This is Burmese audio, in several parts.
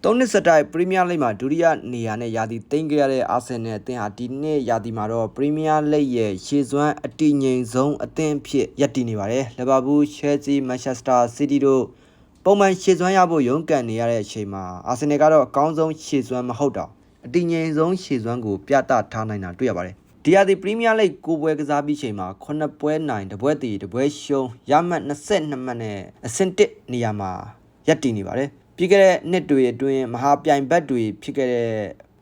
သုံးနှစ်ဆက်တိုက်ပရီးမီးယားလိဂ်မှာဒုတိယနေရာနဲ့ရာသီသိမ်းခဲ့ရတဲ့အာဆင်နယ်အသင်းဟာဒီနှစ်ရာသီမှာတော့ပရီးမီးယားလိဂ်ရဲ့ရှေ့စွမ်းအတည်ငြိမ်ဆုံးအသင်းဖြစ်ရပ်တည်နေပါတယ်။လီဗာပူး၊ချယ်ဆီ၊မန်ချက်စတာစီးတီးတို့ပုံမှန်ရှေ့စွမ်းရဖို့ရုန်းကန်နေရတဲ့အချိန်မှာအာဆင်နယ်ကတော့အကောင်းဆုံးရှေ့စွမ်းမဟုတ်တော့အတည်ငြိမ်ဆုံးရှေ့စွမ်းကိုပြသထားနိုင်တာတွေ့ရပါတယ်။ဒီရာသီပရီးမီးယားလိဂ်9ပွဲကစားပြီးချိန်မှာ9ပွဲနိုင်1ပွဲတည်1ပွဲရှုံးရမှတ်22မှတ်နဲ့အဆင့်1နေရာမှာရပ်တည်နေပါတယ်။ပြီးခဲ့တဲ့နှစ်တွေအတွင်းမဟာပြိုင်ဘက်တွေဖြစ်ခဲ့တဲ့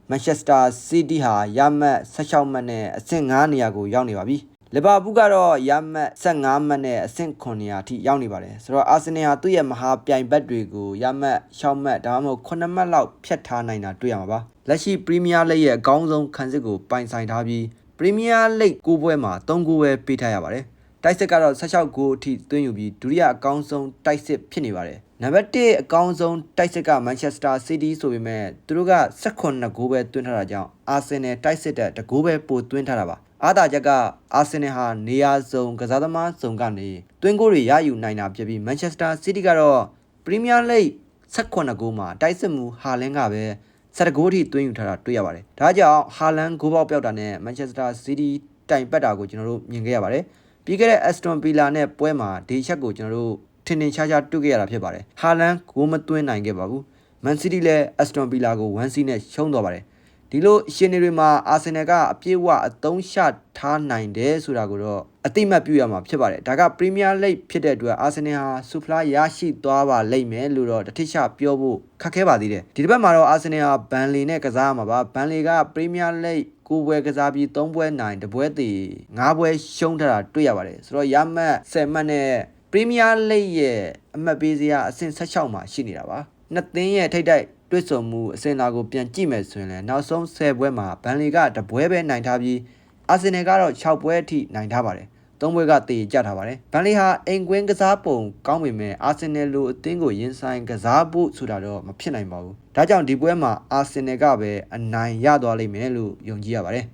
မန်ချက်စတာစီးတီးဟာရမှတ်16မှတ်နဲ့အဆင့်9နေရာကိုရောက်နေပါပြီ။လီဗာပူးကတော့ရမှတ်15မှတ်နဲ့အဆင့်9နေရာအထိရောက်နေပါတယ်။ဆိုတော့အာဆင်နယ်ဟာသူ့ရဲ့မဟာပြိုင်ဘက်တွေကိုရမှတ်6မှတ်ဒါမှမဟုတ်9မှတ်လောက်ဖြတ်ထားနိုင်တာတွေ့ရမှာပါ။လက်ရှိပရီးမီးယားလိဂ်ရဲ့အကောင်းဆုံးခံစစ်ကိုပိုင်ဆိုင်ထားပြီးပရီးမီးယားလိဂ်9ပွဲမှာ3ဂိုးပဲပေးထားရပါတယ်။တိုက်စစ်ကတော့16ဂိုးအထိသွင်းယူပြီးဒုတိယအကောင်းဆုံးတိုက်စစ်ဖြစ်နေပါတယ်။နံပါတ်1အကောင်းဆုံးတိုက်စစ်ကမန်ချက်စတာစီးတီးဆိုပေမဲ့သူတို့က18ဂိုးပဲသွင်းထားတာကြောင့်အာဆင်နယ်တိုက်စစ်တဲ့2ဂိုးပဲပိုသွင်းထားတာပါအားသာချက်ကအာဆင်နယ်ဟာနေရာစုံကစားသမားစုံကနေသွင်းဂိုးတွေရယူနိုင်တာဖြစ်ပြီးမန်ချက်စတာစီးတီးကတော့ပရီးမီးယားလိဂ်18ဂိုးမှာတိုက်စစ်မှုဟာလင်းကပဲ7ဂိုးထိသွင်းယူထားတာတွေ့ရပါတယ်ဒါကြောင့်ဟာလန်ဂိုးပေါက်ပြောက်တာနဲ့မန်ချက်စတာစီးတီးတိုင်ပတ်တာကိုကျွန်တော်တို့မြင်ခဲ့ရပါတယ်ပြီးခဲ့တဲ့အက်စတွန်ဗီလာနဲ့ပွဲမှာဒီချက်ကိုကျွန်တော်တို့ထင်ထင်ရှားရှားတွေ့ခဲ့ရတာဖြစ်ပါတယ်ဟာလန်ဂိုးမသွင်းနိုင်ခဲ့ပါဘူးမန်စီးတီးလည်းအက်စတွန်ဗီလာကို1-0နဲ့ရှုံးသွားပါတယ်ဒီလိုရှင်နေတွေမှာအာဆင်နယ်ကအပြည့်အဝအသုံးချထားနိုင်တယ်ဆိုတာကိုတော့အတိမတ်ပြုရမှာဖြစ်ပါတယ်ဒါကပရီးမီးယားလိဂ်ဖြစ်တဲ့အတွက်အာဆင်နယ်ဟာဆူဖလားရရှိသွားပါလိမ့်မယ်လို့တော့တထိချပြောဖို့ခက်ခဲပါသေးတယ်ဒီတစ်ပတ်မှာတော့အာဆင်နယ်ဟာဘန်လီနဲ့ကစားရမှာပါဘန်လီကပရီးမီးယားလိဂ်9ပွဲကစားပြီး3ပွဲနိုင်1ပွဲတည်5ပွဲရှုံးထားတာတွေ့ရပါတယ်ဆိုတော့ရမှတ်10မှတ်နဲ့ပရီးမီးယားလိဂ်ရဲ့အမှတ်ပေးစရာအဆင့်16မှာရှိနေတာပါနှစ်သင်းရဲ့ထိပ်တိုက်တွေ့ဆုံမှုအဆင့်လာကိုပြန်ကြည့်မယ်ဆိုရင်လည်းနောက်ဆုံး10ပွဲမှာဘန်လီကတပွဲပဲနိုင်ထားပြီးအာဆင်နယ်ကတော့6ပွဲအထိနိုင်ထားပါတယ်3ပွဲကတည်ကြထားပါတယ်ဘန်လီဟာအိမ်ကွင်းကစားပုံကောင်းပေမဲ့အာဆင်နယ်လိုအသင်းကိုရင်ဆိုင်ကစားဖို့ဆိုတာတော့မဖြစ်နိုင်ပါဘူးဒါကြောင့်ဒီပွဲမှာအာဆင်နယ်ကပဲအနိုင်ရသွားလိမ့်မယ်လို့ယုံကြည်ရပါတယ်